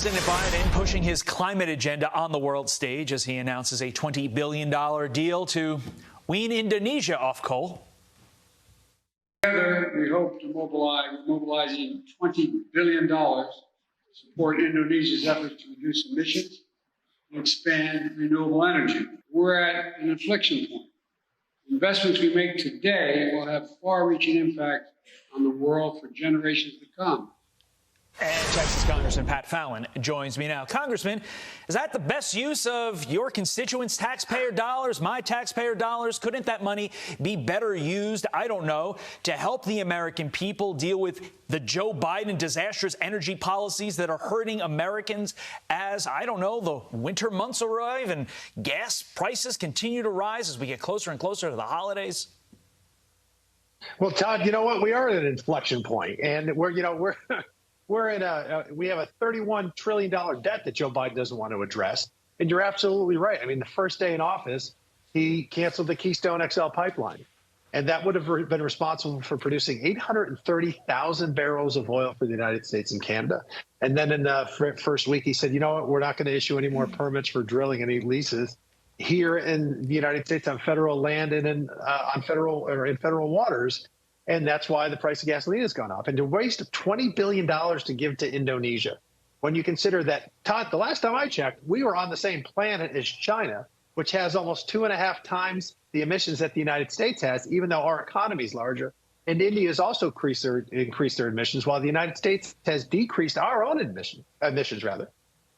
President Biden pushing his climate agenda on the world stage as he announces a $20 billion deal to wean Indonesia off coal. Together, we hope to mobilizing $20 billion to support Indonesia's efforts to reduce emissions and expand renewable energy. We're at an inflection point. The investments we make today will have far-reaching impact on the world for generations to come. And Texas Congressman Pat Fallon joins me now. Congressman, is that the best use of your constituents' taxpayer dollars, my taxpayer dollars? Couldn't that money be better used, I don't know, to help the American people deal with the Joe Biden disastrous energy policies that are hurting Americans as, I don't know, the winter months arrive and gas prices continue to rise as we get closer and closer to the holidays? Well, Todd, you know what? We are at an inflection point, and we have a $31 trillion debt that Joe Biden doesn't want to address. And you're absolutely right. I mean, the first day in office, he canceled the Keystone XL pipeline. And that would have been responsible for producing 830,000 barrels of oil for the United States and Canada. And then in the first week, he said, you know what, we're not going to issue any more permits for drilling any leases here in the United States on federal land and in federal waters. And that's why the price of gasoline has gone up. And to waste $20 billion to give to Indonesia, when you consider that, Todd, the last time I checked, we were on the same planet as China, which has almost 2.5 times the emissions that the United States has, even though our economy is larger. And India has also increased their emissions, while the United States has decreased our own emissions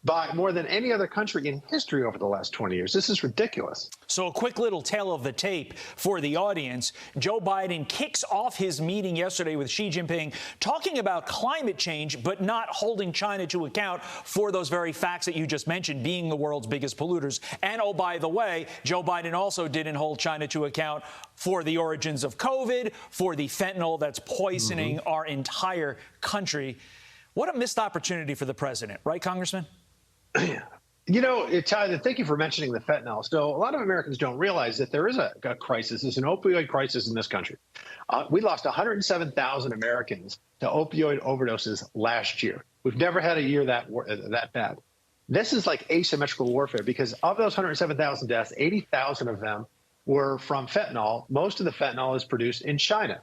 by more than any other country in history over the last 20 years. This is ridiculous. So a quick little tale of the tape for the audience. Joe Biden kicks off his meeting yesterday with Xi Jinping, talking about climate change, but not holding China to account for those very facts that you just mentioned, being the world's biggest polluters. And, oh, by the way, Joe Biden also didn't hold China to account for the origins of COVID, for the fentanyl that's poisoning our entire country. What a missed opportunity for the president, right, Congressman? You know, Tyler, thank you for mentioning the fentanyl. So a lot of Americans don't realize that there is a crisis. There's an opioid crisis in this country. We lost 107,000 Americans to opioid overdoses last year. We've never had a year that bad. This is like asymmetrical warfare, because of those 107,000 deaths, 80,000 of them were from fentanyl. Most of the fentanyl is produced in China.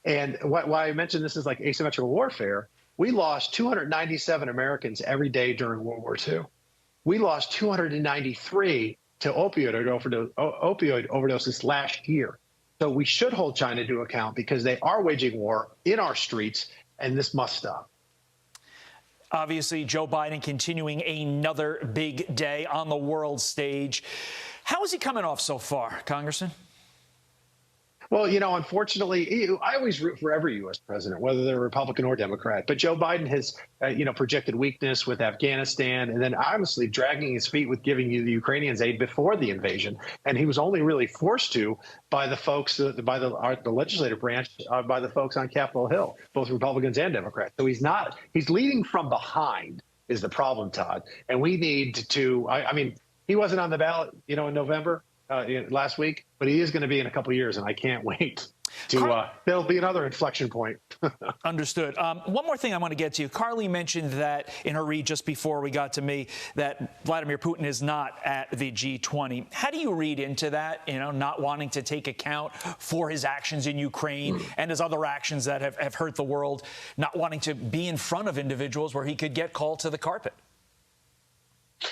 And why I mentioned this is like asymmetrical warfare, we lost 297 Americans every day during World War II. We lost 293 to opioid overdoses last year. So we should hold China to account, because they are waging war in our streets, and this must stop. Obviously, Joe Biden continuing another big day on the world stage. How is he coming off so far, Congressman? Well, you know, unfortunately, I always root for every U.S. president, whether they're Republican or Democrat. But Joe Biden has, projected weakness with Afghanistan, and then honestly dragging his feet with giving the Ukrainians aid before the invasion. And he was only really forced to by the folks, by the legislative branch, by the folks on Capitol Hill, both Republicans and Democrats. So he's leading from behind is the problem, Todd. And we need to, I mean, he wasn't on the ballot, in November. Last week, but he is going to be in a couple of years, and I can't wait to. There'll be another inflection point. Understood. One more thing I want to get to. Carly mentioned that in her read just before we got to me that Vladimir Putin is not at the G20. How do you read into that? Not wanting to take account for his actions in Ukraine and his other actions that have hurt the world, not wanting to be in front of individuals where he could get called to the carpet.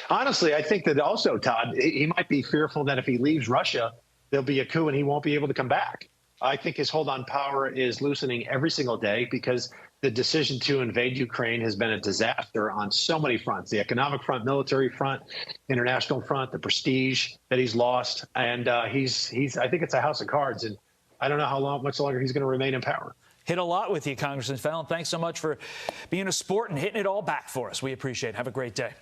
Honestly, I think that also, Todd, he might be fearful that if he leaves Russia, there'll be a coup and he won't be able to come back. I think his hold on power is loosening every single day, because the decision to invade Ukraine has been a disaster on so many fronts: the economic front, military front, international front, the prestige that he's lost. And I think it's a house of cards. And I don't know how much longer he's going to remain in power. Hit a lot with you, Congressman Fallon. Thanks so much for being a sport and hitting it all back for us. We appreciate it. Have a great day.